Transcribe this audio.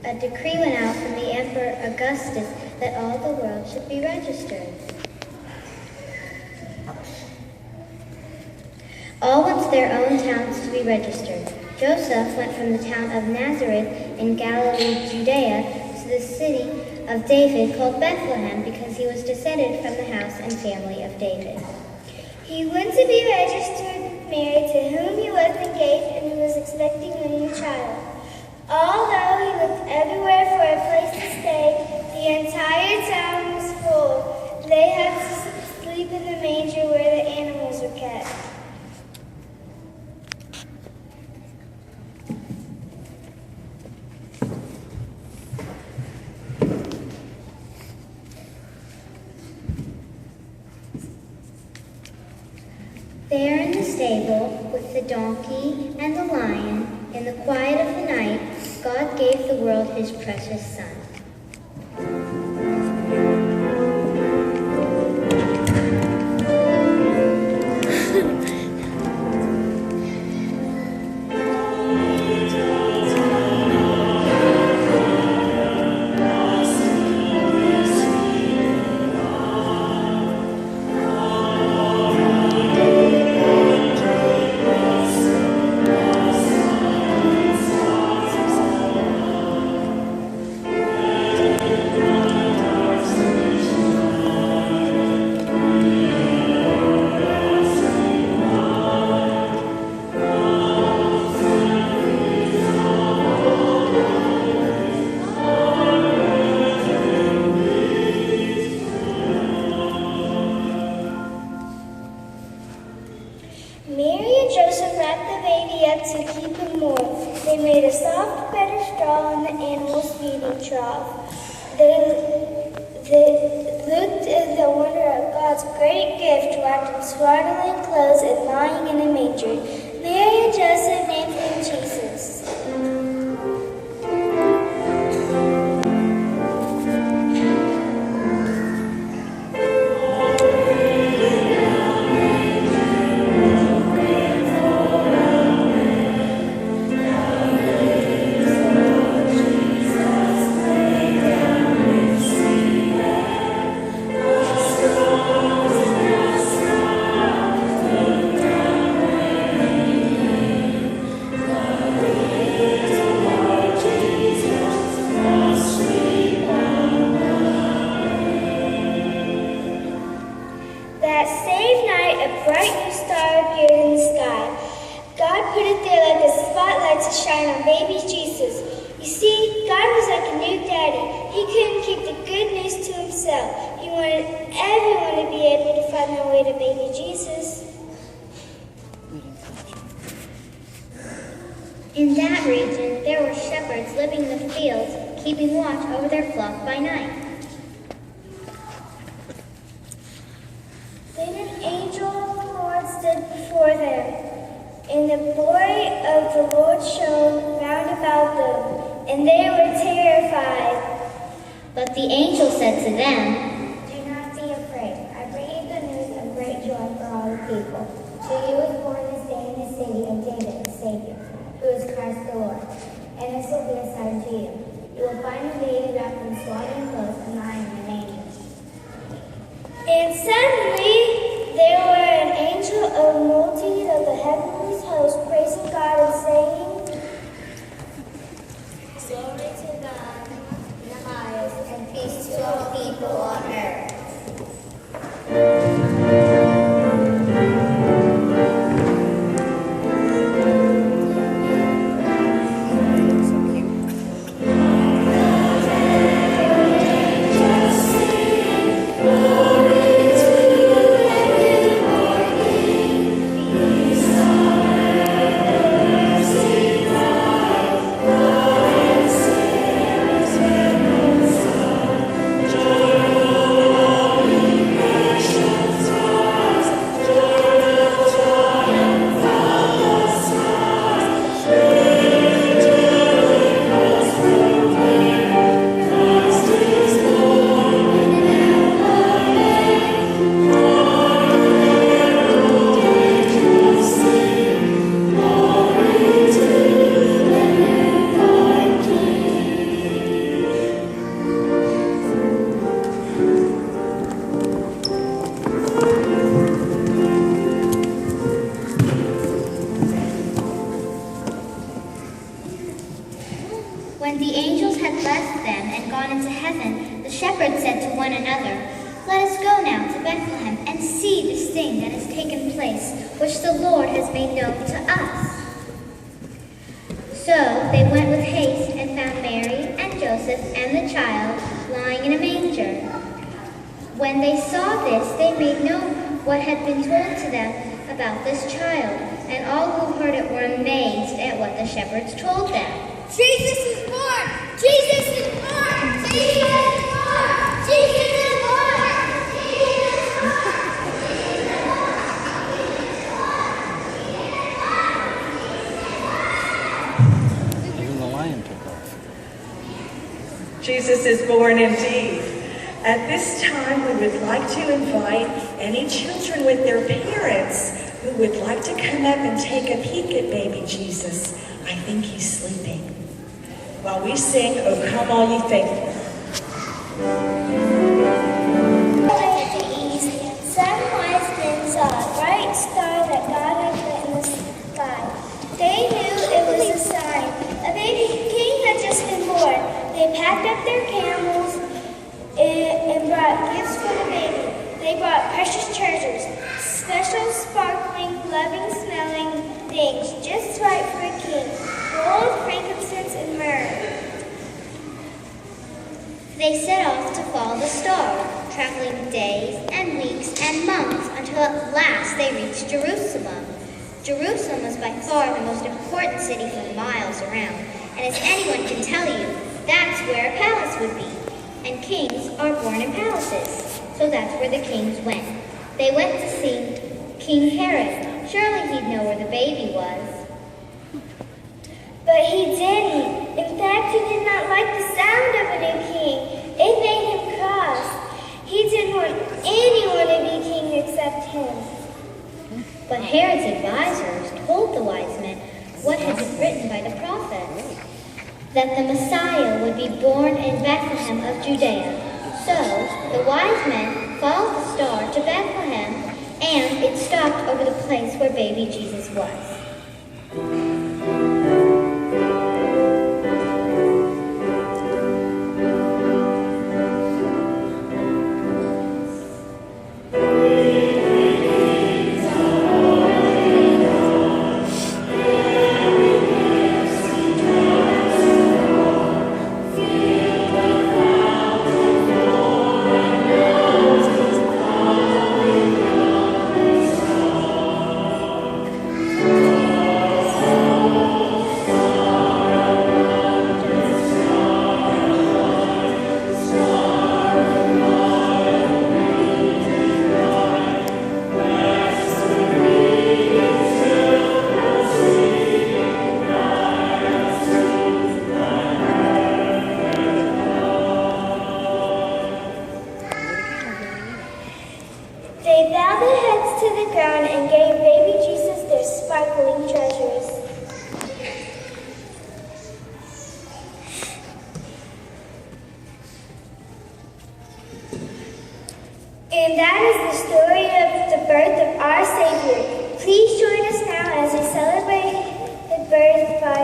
a decree went out from the Emperor Augustus that all the world should be registered. All went to their own towns to be registered. Joseph went from the town of Nazareth in Galilee, Judea, to the city of David called Bethlehem, because he was descended from the house and family of David. He went to be registered with Mary, to whom he was engaged and who was expecting a new child. Although he looked everywhere for a place to stay, the entire town was full. They had to sleep in the manger where the animals were kept. There in the stable, with the donkey and the lion, in the quiet of the night, God gave the world his precious Son. Mary and Joseph wrapped the baby up to keep him warm. They made a soft bed of straw on the animal's feeding trough. They looked at the wonder of God's great gift, wrapped in swaddling clothes and lying in a manger. Mary and Joseph named him Jesus. That same night, a bright new star appeared in the sky. God put it there like a spotlight to shine on baby Jesus. You see, God was like a new daddy. He couldn't keep the good news to himself. He wanted everyone to be able to find their way to baby Jesus. In that region, there were shepherds living in the fields, keeping watch over their flock by night. Then an angel of the Lord stood before them, and the glory of the Lord shone round about them, and they were terrified. But the angel said to them, Do not be afraid. I bring you the news of great joy for all the people. To you is born this day in the city of David a Savior, who is Christ the Lord. And this will be a sign to you. You will find a baby wrapped in swaddling clothes and lying in a manger. And suddenly there were an angel of a multitude of the heavenly host praising God and saying, Glory to God in the highest, and peace to all people on earth. Thank you. When the angels had left them and gone into heaven, the shepherds said to one another, "Let us go now to Bethlehem and see this thing that has taken place, which the Lord has made known to us." So they went with haste and found Mary and Joseph and the child lying in a manger. When they saw this, they made known what had been told to them about this child, and all who heard it were amazed at what the shepherds told them. Jesus is born! Jesus is born! Jesus is born! Jesus is born! Even the lion took off. Jesus is born indeed. At this time, we would like to invite any children with their parents who would like to come up and take a peek at baby Jesus. I think he's sleeping. While we sing, "O Come All Ye Faithful." At the east, some wise men saw a bright star that God had put in the sky. They knew it was a sign. A baby king had just been born. They packed up their camels and brought gifts for the baby. They brought precious treasures, special, sparkling, loving-smelling things, just right for a king: gold, frankincense, and myrrh. They set off to follow the star, traveling days and weeks and months until at last they reached Jerusalem. Jerusalem was by far the most important city for miles around, and as anyone can tell you, that's where a palace would be. And kings are born in palaces, so that's where the kings went. They went to see King Herod. Surely he'd know where the baby was. But he didn't. In fact, he did not like the sound of a new king. It made him cross. He didn't want anyone to be king except him. But Herod's advisors told the wise men what had been written by the prophets, that the Messiah would be born in Bethlehem of Judea. So the wise men followed the star to Bethlehem, and it stopped over the place where baby Jesus was. They bowed their heads to the ground and gave baby Jesus their sparkling treasures. And that is the story of the birth of our Savior. Please join us now as we celebrate the birth by